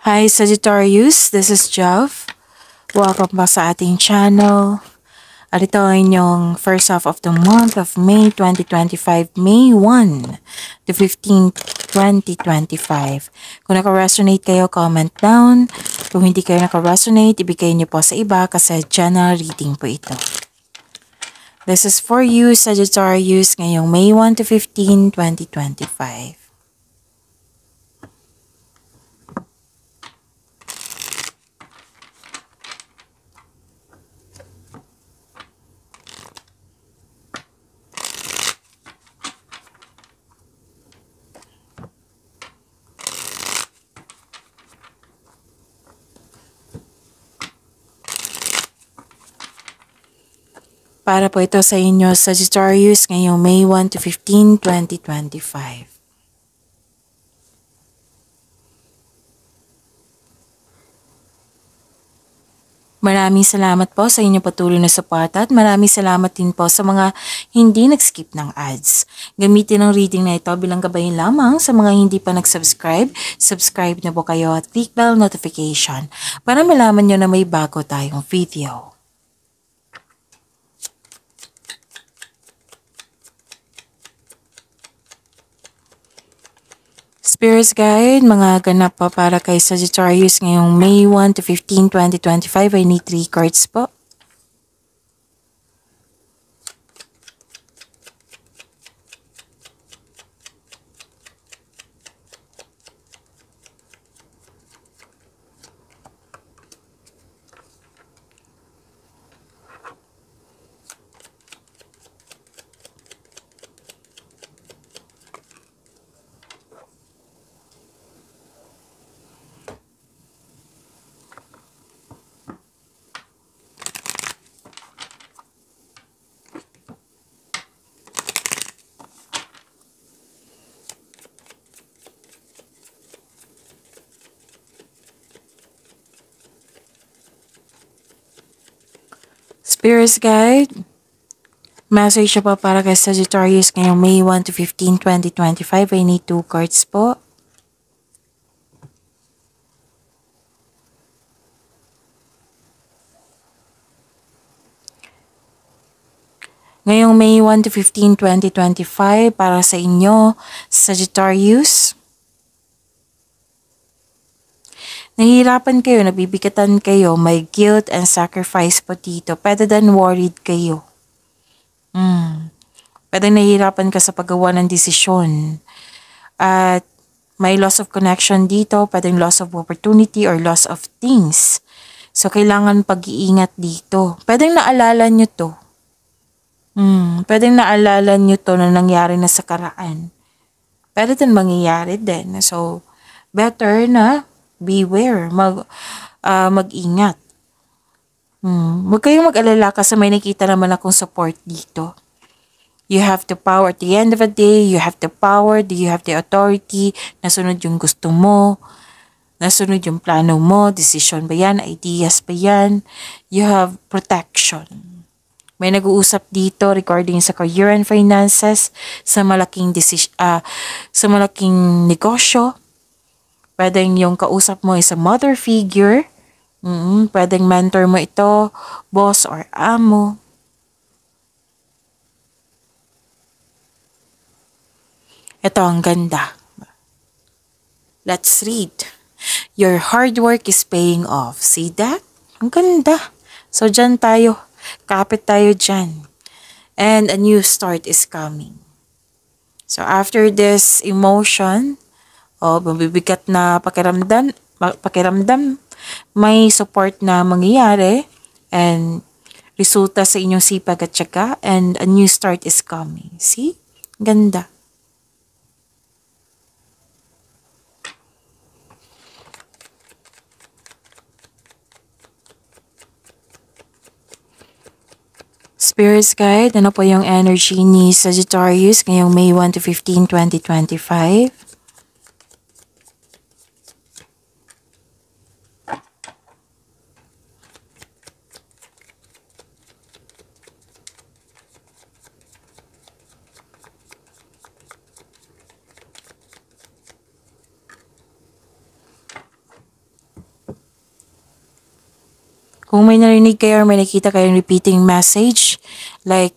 Hi Sagittarius, this is Jeff. Welcome back sa ating channel. At ito ay inyong first half of the month of May 2025, May 1 to 15, 2025. Kung naka-resonate kayo, comment down. Kung hindi kayo naka-resonate, ibigay niyo po sa iba kasi general reading po ito. This is for you, Sagittarius, ngayong May 1 to 15, 2025. Para po ito sa inyo, Sagittarius, ngayong May 1 to 15, 2025. Maraming salamat po sa inyong patuloy na suporta at maraming salamat din po sa mga hindi nag-skip ng ads. Gamitin ang reading na ito bilang gabayan lamang sa mga hindi pa nag-subscribe. Subscribe na po kayo at click bell notification para malaman nyo na may bago tayong video. Spirits Guide, mga ganap pa para kay Sagittarius ngayong May 1 to 15, 2025. I need 3 cards po. Spirits Guide, message pa para kay Sagittarius ngayong May 1 to 15, 2025. I need 2 cards po. Ngayong May 1 to 15, 2025 para sa inyo, Sagittarius. Nahihirapan kayo, nabibigatan kayo, may guilt and sacrifice po dito. Pwede din worried kayo. Pwede nahihirapan ka sa paggawa ng desisyon. At may loss of connection dito, pwedeng loss of opportunity or loss of things. So, kailangan pag-iingat dito. Pwedeng naalala nyo to. Pwedeng naalala nyo to na nangyari na sa karaan. Pwede din mangyayari din. So, better na beware, mag-ingat. Huwag kayong mag-alala kasi may nakita naman akong support dito. You have the power at the end of the day, you have the power, you have the authority, nasunod yung gusto mo, nasunod yung plano mo, decision ba yan, ideas ba yan, you have protection. May nag-uusap dito regarding sa career and finances, sa malaking negosyo. Pwedeng yung kausap mo is a mother figure. Pwedeng mentor mo ito, boss or amo. Ito ang ganda. Let's read. Your hard work is paying off. See that? Ang ganda. So, dyan tayo. Kapit tayo dyan. And a new start is coming. So, after this emotion, mabibigat na pakiramdam, may support na mangyayari and resulta sa inyong sipag at tiyaga and a new start is coming. See? Ganda. Spirits Guide, ano po yung energy ni Sagittarius ngayong May 1 to 15, 2025? Kung may narinig kayo or may nakita kayong repeating message, like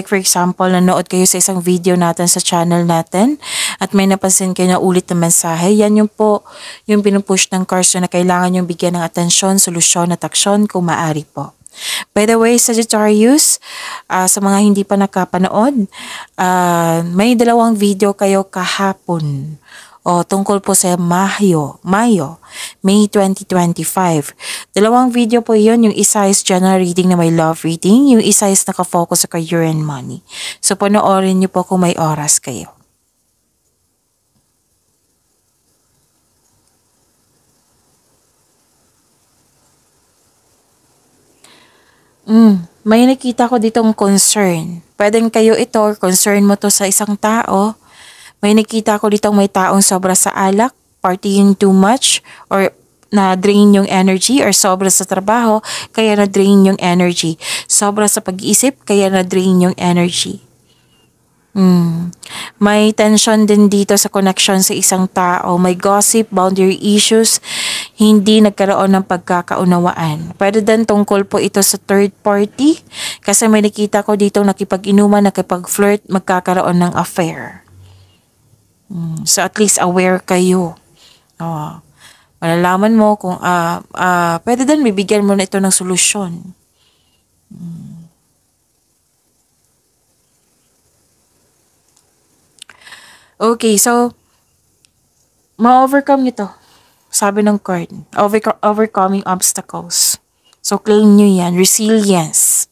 for example, nanood kayo sa isang video natin sa channel natin at may napansin kayo na ulit na mensahe, yan yung po yung pinupush ng cards na kailangan yung bigyan ng atensyon, solusyon at aksyon kung maaari po. By the way, Sagittarius, sa mga hindi pa nakapanood, may dalawang video kayo kahapon tungkol po sa May 2025. Dalawang video po yun. Yung isa is general reading na may love reading. Yung isa is nakafocus sa career and money. So, panoorin niyo po kung may oras kayo. May nakita ko ditong concern. Pwedeng kayo ito or concern mo to sa isang tao. May nakita ko ditong may taong sobra sa alak, partying too much, or na-drain yung energy, or sobra sa trabaho, kaya na-drain yung energy. Sobra sa pag-iisip, kaya na-drain yung energy. May tension din dito sa connection sa isang tao. May gossip, boundary issues, hindi nagkaroon ng pagkakaunawaan. Pwede din tungkol po ito sa third party kasi may nakita ko dito nakipag-inuman, nakipag-flirt, magkakaroon ng affair. So at least aware kayo. Malalaman mo kung pwede din bibigyan mo na ito ng solusyon. Okay, so ma-overcome nito. Sabi ng card, overcoming obstacles. So claim nyo yan, resilience.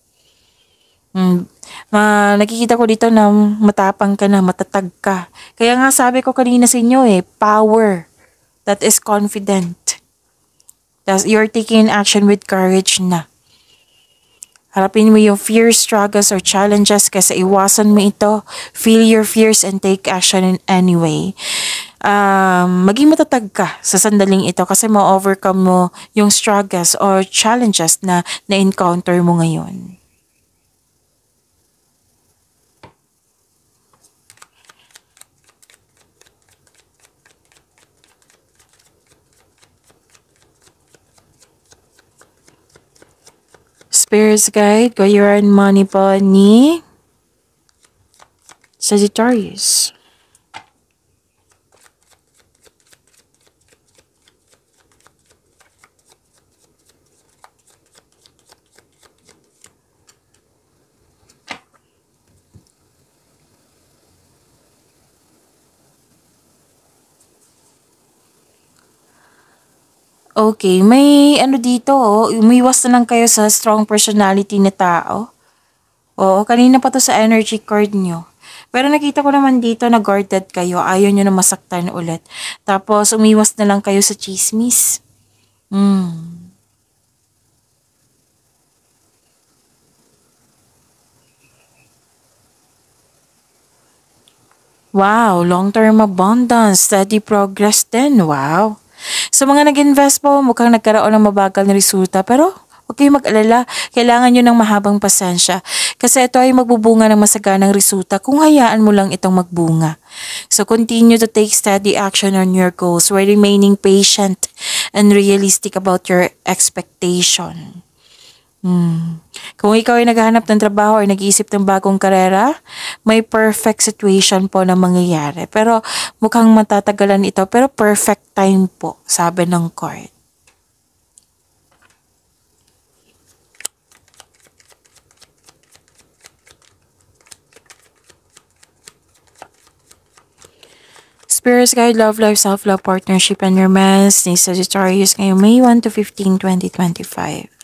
Nakikita ko dito na matapang ka na, matatag ka. Kaya nga sabi ko kanina sa inyo power that is confident. You're taking action with courage na. Harapin mo yung fears, struggles, or challenges kasi iwasan mo ito. Feel your fears and take action in any way. Maging matatag ka sa sandaling ito kasi ma-overcome mo yung struggles or challenges na na-encounter mo ngayon. Spirits guide, career and money po ni Sagittarius. Okay, may ano dito umiwas na lang kayo sa strong personality na tao. Oo, kanina pa to sa energy card nyo. Pero nakita ko naman dito na guarded kayo, ayaw nyo na masaktan ulit. Tapos umiwas na lang kayo sa chismis. Wow, long-term abundance, steady progress din, wow. Sa mga nag-invest po, mukhang nagkaroon ng mabagal na resulta pero huwag kayong mag-alala, kailangan nyo ng mahabang pasensya kasi ito ay magbubunga ng masaganang resulta kung hayaan mo lang itong magbunga. So continue to take steady action on your goals while remaining patient and realistic about your expectation. Kung ikaw ay naghahanap ng trabaho or nag-iisip ng bagong karera, may perfect situation po na mangyayari. Pero mukhang matatagalan ito, pero perfect time po, sabi ng card. Spirits guide, love, life, self-love, partnership, and romance ni Sagittarius ngayong May 1 to 15, 2025.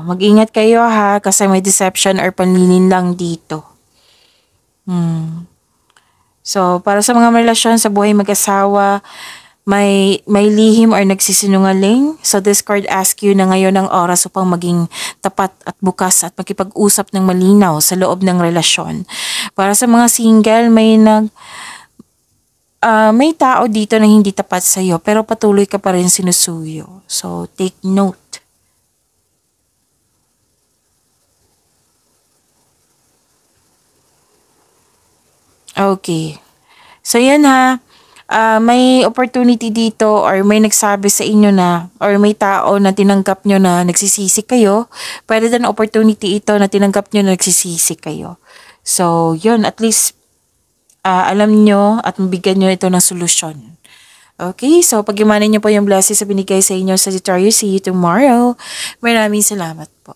Mag-ingat kayo ha kasi may deception or panlilin lang dito. So, para sa mga relasyon sa buhay mag-asawa, may lihim or nagsisinungaling. So, this card asks you na ngayon ang oras upang maging tapat at bukas at makipag-usap ng malinaw sa loob ng relasyon. Para sa mga single, may tao dito na hindi tapat sa'yo pero patuloy ka pa rin sinusuyo. So, take note. Okay. So, yan ha. May opportunity dito or may nagsabi sa inyo na or may tao na tinanggap nyo na nagsisisi kayo. Pwede din opportunity ito na tinanggap nyo na nagsisisi kayo. So, yun. At least, alam nyo at mabigyan nyo ito ng solusyon. Okay, so pag-imanin nyo po yung blessings sa binigay sa inyo, Sagittarius. See you tomorrow. Maraming salamat po.